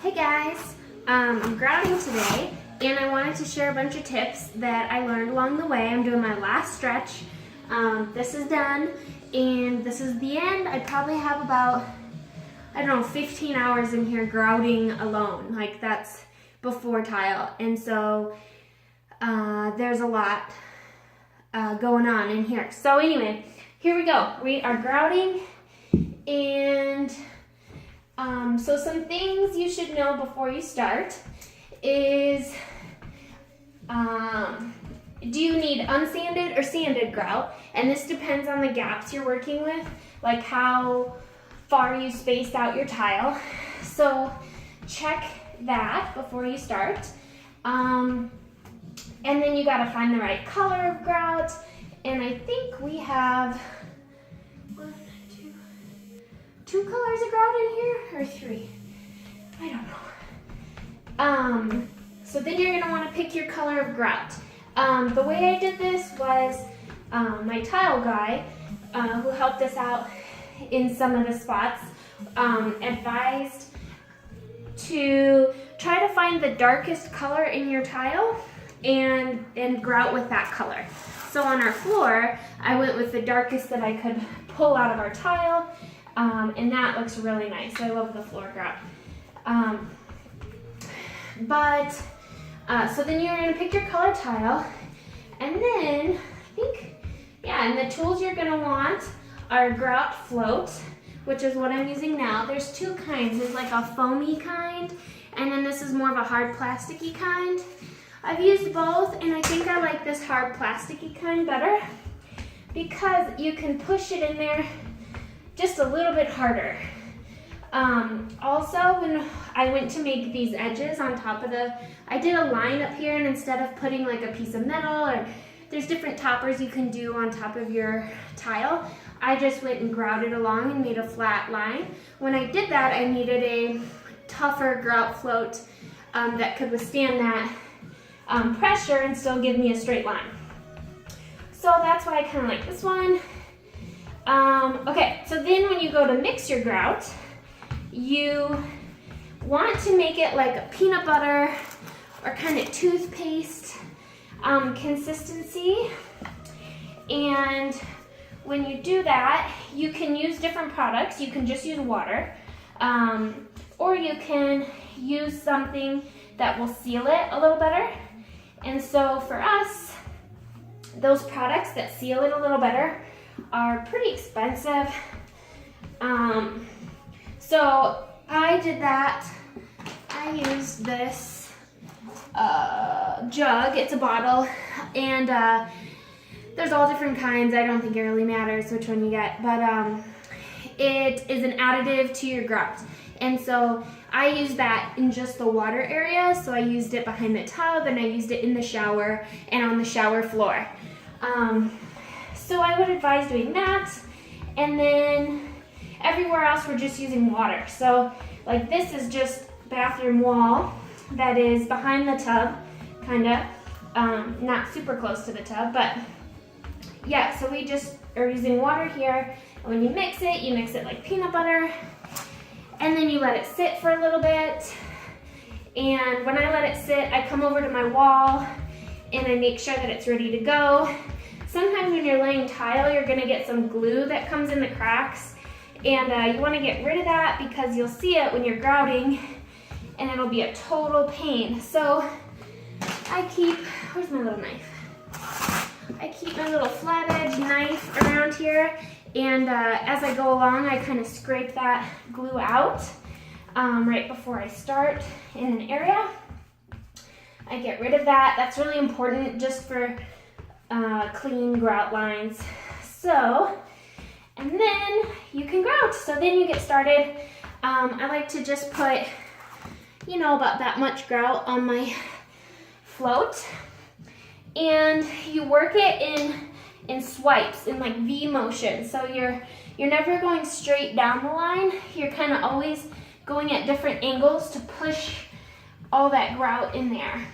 Hey guys, I'm grouting today and I wanted to share a bunch of tips that I learned along the way. I'm doing my last stretch. This is done and this is the end. I probably have about, 15 hours in here grouting alone. Like that's before tile. And so there's a lot going on in here. So anyway, here we go. We are grouting and so some things you should know before you start is, do you need unsanded or sanded grout? And this depends on the gaps you're working with, like how far you spaced out your tile. So check that before you start. And then you gotta find the right color of grout. And I think we have two colors of grout in here, or three? I don't know. So then you're gonna wanna pick your color of grout. The way I did this was my tile guy, who helped us out in some of the spots, advised to try to find the darkest color in your tile and grout with that color. So on our floor, I went with the darkest that I could pull out of our tile. And that looks really nice. I love the floor grout. So then you're gonna pick your color tile, and then and the tools you're gonna want are grout float, which is what I'm using now. There's two kinds. There's like a foamy kind, and then this is more of a hard plasticky kind. I've used both, and I think I like this hard plasticky kind better because you can push it in there just a little bit harder. Also, when I went to make these edges on top of I did a line up here, and instead of putting like a piece of metal, or there's different toppers you can do on top of your tile, I just went and grouted along and made a flat line. When I did that, I needed a tougher grout float that could withstand that pressure and still give me a straight line. So that's why I kind of like this one. Okay, so then when you go to mix your grout, you want to make it like a peanut butter or kind of toothpaste consistency. And when you do that, you can use different products. You can just use water, or you can use something that will seal it a little better. And so for us, those products that seal it a little better are pretty expensive. So I did that. I used this jug. It's a bottle, and there's all different kinds. I don't think it really matters which one you get, but it is an additive to your grout. And so I used that in just the water area. So I used it behind the tub, and I used it in the shower and on the shower floor. So I would advise doing that, and then everywhere else we're just using water. So like this is just bathroom wall that is behind the tub, kinda, not super close to the tub, but yeah, so we just are using water here, and when you mix it like peanut butter, and then you let it sit for a little bit, and when I let it sit, I come over to my wall, and I make sure that it's ready to go. Sometimes when you're laying tile, you're gonna get some glue that comes in the cracks, and you wanna get rid of that because you'll see it when you're grouting, and it'll be a total pain. So I keep, where's my little knife? I keep my little flat edge knife around here, and as I go along, I kind of scrape that glue out right before I start in an area. I get rid of that. That's really important just for clean grout lines. So, and then you can grout. So then you get started. I like to just put, about that much grout on my float, and you work it in swipes, in like V motion. So you're never going straight down the line. You're kind of always going at different angles to push all that grout in there.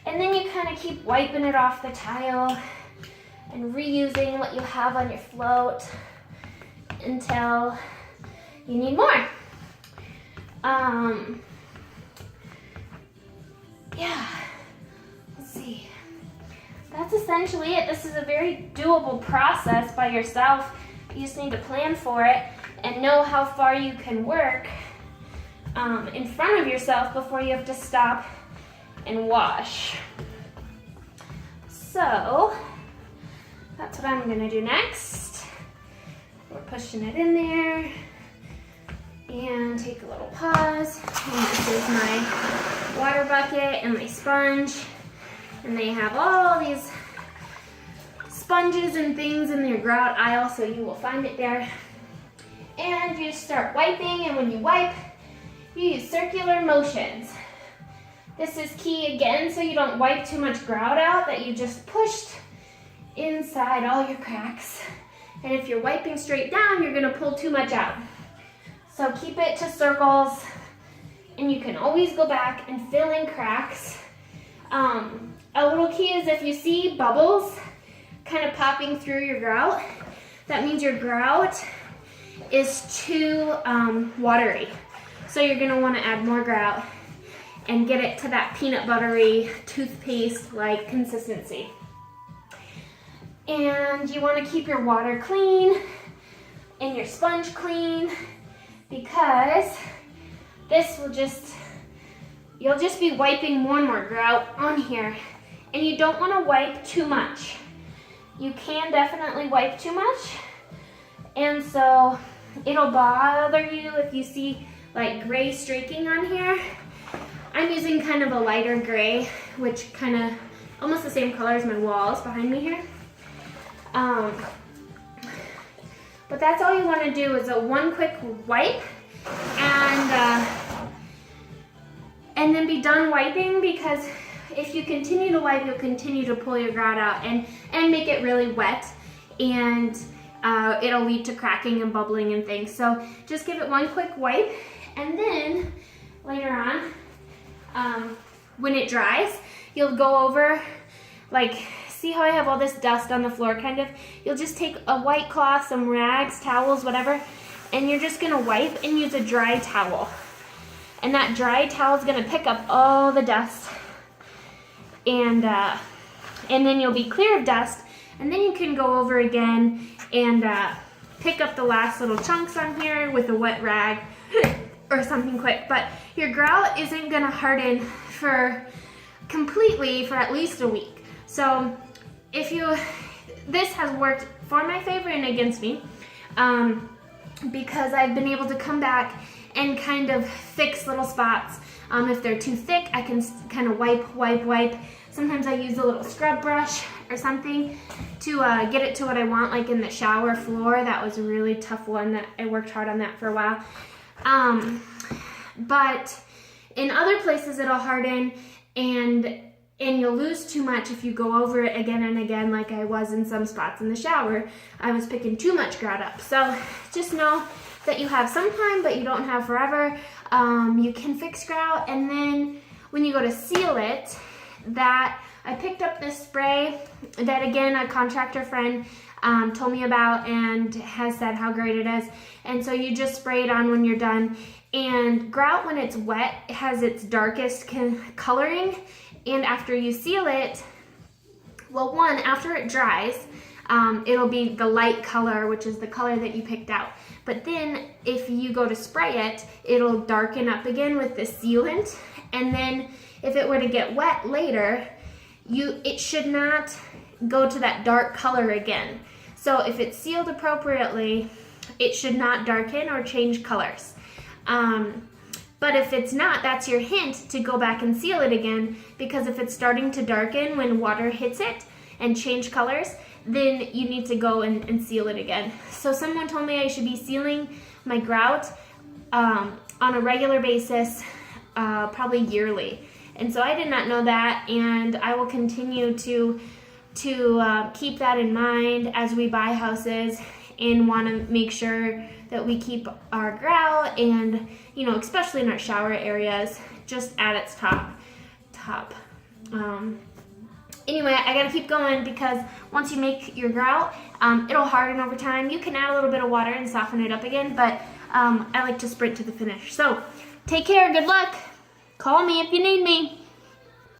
And then you kind of keep wiping it off the tile and reusing what you have on your float until you need more. Yeah, let's see. That's essentially it. This is a very doable process by yourself. You just need to plan for it and know how far you can work in front of yourself before you have to stop and wash. So that's what I'm gonna do next. We're pushing it in there and take a little pause. And this is my water bucket and my sponge. And they have all these sponges and things in their grout aisle, so you will find it there. And you start wiping, and when you wipe, you use circular motions. This is key again, so you don't wipe too much grout out that you just pushed inside all your cracks. And if you're wiping straight down, you're gonna pull too much out. So keep it to circles, and you can always go back and fill in cracks. A little key is if you see bubbles kind of popping through your grout, that means your grout is too watery. So you're gonna wanna add more grout and get it to that peanut buttery, toothpaste-like consistency. And you wanna keep your water clean and your sponge clean, because this will you'll just be wiping more and more grout on here, and you don't wanna wipe too much. You can definitely wipe too much, and so it'll bother you if you see like gray streaking on here. I'm using kind of a lighter gray, which kind of almost the same color as my walls behind me here. But that's all you want to do is a one quick wipe, and then be done wiping, because if you continue to wipe, you'll continue to pull your grout out and make it really wet, and it'll lead to cracking and bubbling and things. So just give it one quick wipe, and then later on, when it dries, you'll go over, like, see how I have all this dust on the floor kind of? You'll just take a white cloth, some rags, towels, whatever, and you're just gonna wipe and use a dry towel. And that dry towel is gonna pick up all the dust, and then you'll be clear of dust, and then you can go over again and pick up the last little chunks on here with a wet rag or something quick. But your grout isn't gonna harden completely for at least a week. So this has worked for my favor and against me, because I've been able to come back and kind of fix little spots. If they're too thick, I can kind of wipe. Sometimes I use a little scrub brush or something to get it to what I want, like in the shower floor. That was a really tough one. That I worked hard on that for a while. But in other places it'll harden, and you'll lose too much if you go over it again and again, like I was in some spots in the shower. I was picking too much grout up. So just know that you have some time, but you don't have forever. You can fix grout, and then when you go to seal it, I picked up this spray that, again, a contractor friend told me about and has said how great it is. And so you just spray it on when you're done. And grout, when it's wet, has its darkest coloring. And after you seal it, well, after it dries, it'll be the light color, which is the color that you picked out. But then if you go to spray it, it'll darken up again with the sealant. And then if it were to get wet later, it should not go to that dark color again. So if it's sealed appropriately, it should not darken or change colors. But if it's not, that's your hint to go back and seal it again, because if it's starting to darken when water hits it and change colors, then you need to go and seal it again. So someone told me I should be sealing my grout on a regular basis, probably yearly. And so I did not know that, and I will continue to keep that in mind as we buy houses and want to make sure that we keep our grout, and especially in our shower areas, just at its top. Anyway, I gotta keep going, because once you make your grout, it'll harden over time. You can add a little bit of water and soften it up again, but I like to sprint to the finish. So take care, good luck. Call me if you need me.